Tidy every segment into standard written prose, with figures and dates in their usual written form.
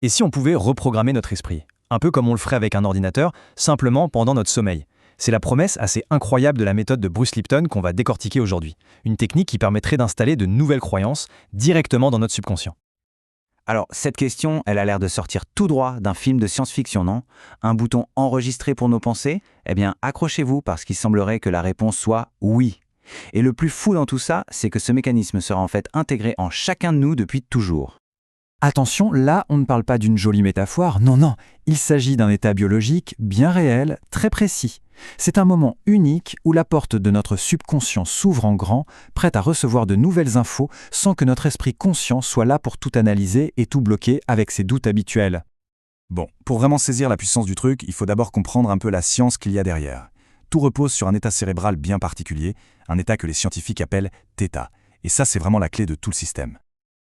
Et si on pouvait reprogrammer notre esprit, un peu comme on le ferait avec un ordinateur, simplement pendant notre sommeil? C'est la promesse assez incroyable de la méthode de Bruce Lipton qu'on va décortiquer aujourd'hui. Une technique qui permettrait d'installer de nouvelles croyances directement dans notre subconscient. Alors, cette question, elle a l'air de sortir tout droit d'un film de science-fiction, non? Un bouton enregistré pour nos pensées? Eh bien, accrochez-vous parce qu'il semblerait que la réponse soit oui. Et le plus fou dans tout ça, c'est que ce mécanisme sera en fait intégré en chacun de nous depuis toujours. Attention, là, on ne parle pas d'une jolie métaphore, non, non, il s'agit d'un état biologique bien réel, très précis. C'est un moment unique où la porte de notre subconscient s'ouvre en grand, prête à recevoir de nouvelles infos sans que notre esprit conscient soit là pour tout analyser et tout bloquer avec ses doutes habituels. Bon, pour vraiment saisir la puissance du truc, il faut d'abord comprendre un peu la science qu'il y a derrière. Tout repose sur un état cérébral bien particulier, un état que les scientifiques appellent θ. Et ça, c'est vraiment la clé de tout le système.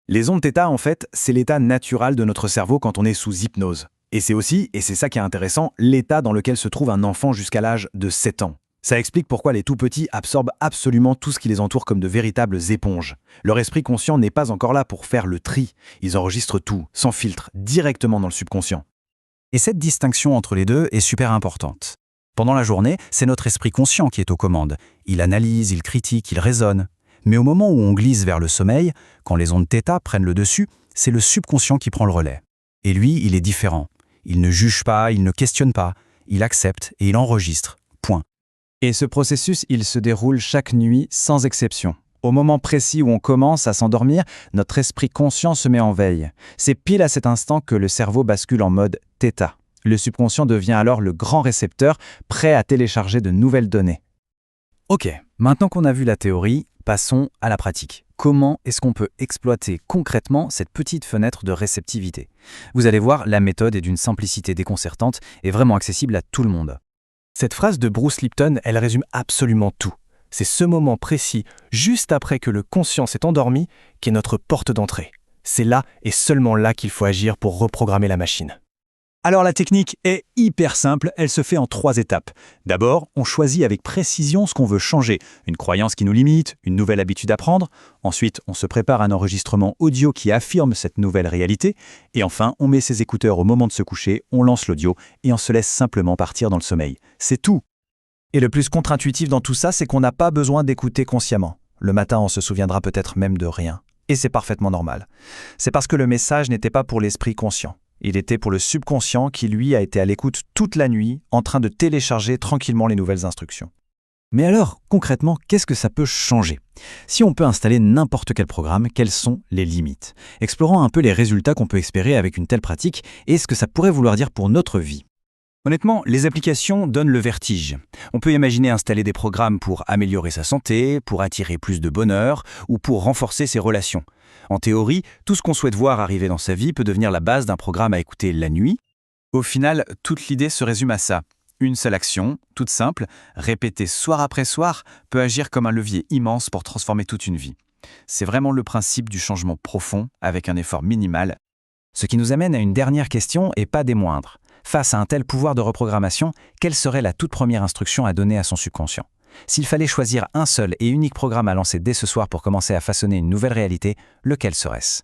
Les ondes θ, en fait, c'est l'état natural de notre cerveau quand on est sous hypnose. Et c'est aussi, et c'est ça qui est intéressant, l'état dans lequel se trouve un enfant jusqu'à l'âge de 7 ans. Ça explique pourquoi les tout-petits absorbent absolument tout ce qui les entoure comme de véritables éponges. Leur esprit conscient n'est pas encore là pour faire le tri. Ils enregistrent tout, sans filtre, directement dans le subconscient. Et cette distinction entre les deux est super importante. Pendant la journée, c'est notre esprit conscient qui est aux commandes. Il analyse, il critique, il raisonne. Mais au moment où on glisse vers le sommeil, quand les ondes θ prennent le dessus, c'est le subconscient qui prend le relais. Et lui, il est différent. Il ne juge pas, il ne questionne pas, il accepte et il enregistre. Point. Et ce processus, il se déroule chaque nuit sans exception. Au moment précis où on commence à s'endormir, notre esprit conscient se met en veille. C'est pile à cet instant que le cerveau bascule en mode θ. Le subconscient devient alors le grand récepteur, prêt à télécharger de nouvelles données. Ok, maintenant qu'on a vu la théorie, passons à la pratique. Comment est-ce qu'on peut exploiter concrètement cette petite fenêtre de réceptivité? Vous allez voir, la méthode est d'une simplicité déconcertante et vraiment accessible à tout le monde. Cette phrase de Bruce Lipton, elle résume absolument tout. C'est ce moment précis, juste après que le conscient s'est endormi, qui est notre porte d'entrée. C'est là et seulement là qu'il faut agir pour reprogrammer la machine. Alors la technique est hyper simple, elle se fait en 3 étapes. D'abord, on choisit avec précision ce qu'on veut changer, une croyance qui nous limite, une nouvelle habitude à prendre. Ensuite, on se prépare un enregistrement audio qui affirme cette nouvelle réalité. Et enfin, on met ses écouteurs au moment de se coucher, on lance l'audio et on se laisse simplement partir dans le sommeil. C'est tout. Et le plus contre-intuitif dans tout ça, c'est qu'on n'a pas besoin d'écouter consciemment. Le matin, on se souviendra peut-être même de rien. Et c'est parfaitement normal. C'est parce que le message n'était pas pour l'esprit conscient. Il était pour le subconscient qui, lui, a été à l'écoute toute la nuit, en train de télécharger tranquillement les nouvelles instructions. Mais alors, concrètement, qu'est-ce que ça peut changer? Si on peut installer n'importe quel programme, quelles sont les limites? Explorons un peu les résultats qu'on peut espérer avec une telle pratique et ce que ça pourrait vouloir dire pour notre vie. Honnêtement, les applications donnent le vertige. On peut imaginer installer des programmes pour améliorer sa santé, pour attirer plus de bonheur ou pour renforcer ses relations. En théorie, tout ce qu'on souhaite voir arriver dans sa vie peut devenir la base d'un programme à écouter la nuit. Au final, toute l'idée se résume à ça. Une seule action, toute simple, répétée soir après soir, peut agir comme un levier immense pour transformer toute une vie. C'est vraiment le principe du changement profond avec un effort minimal. Ce qui nous amène à une dernière question et pas des moindres. Face à un tel pouvoir de reprogrammation, quelle serait la toute première instruction à donner à son subconscient? S'il fallait choisir un seul et unique programme à lancer dès ce soir pour commencer à façonner une nouvelle réalité, lequel serait-ce?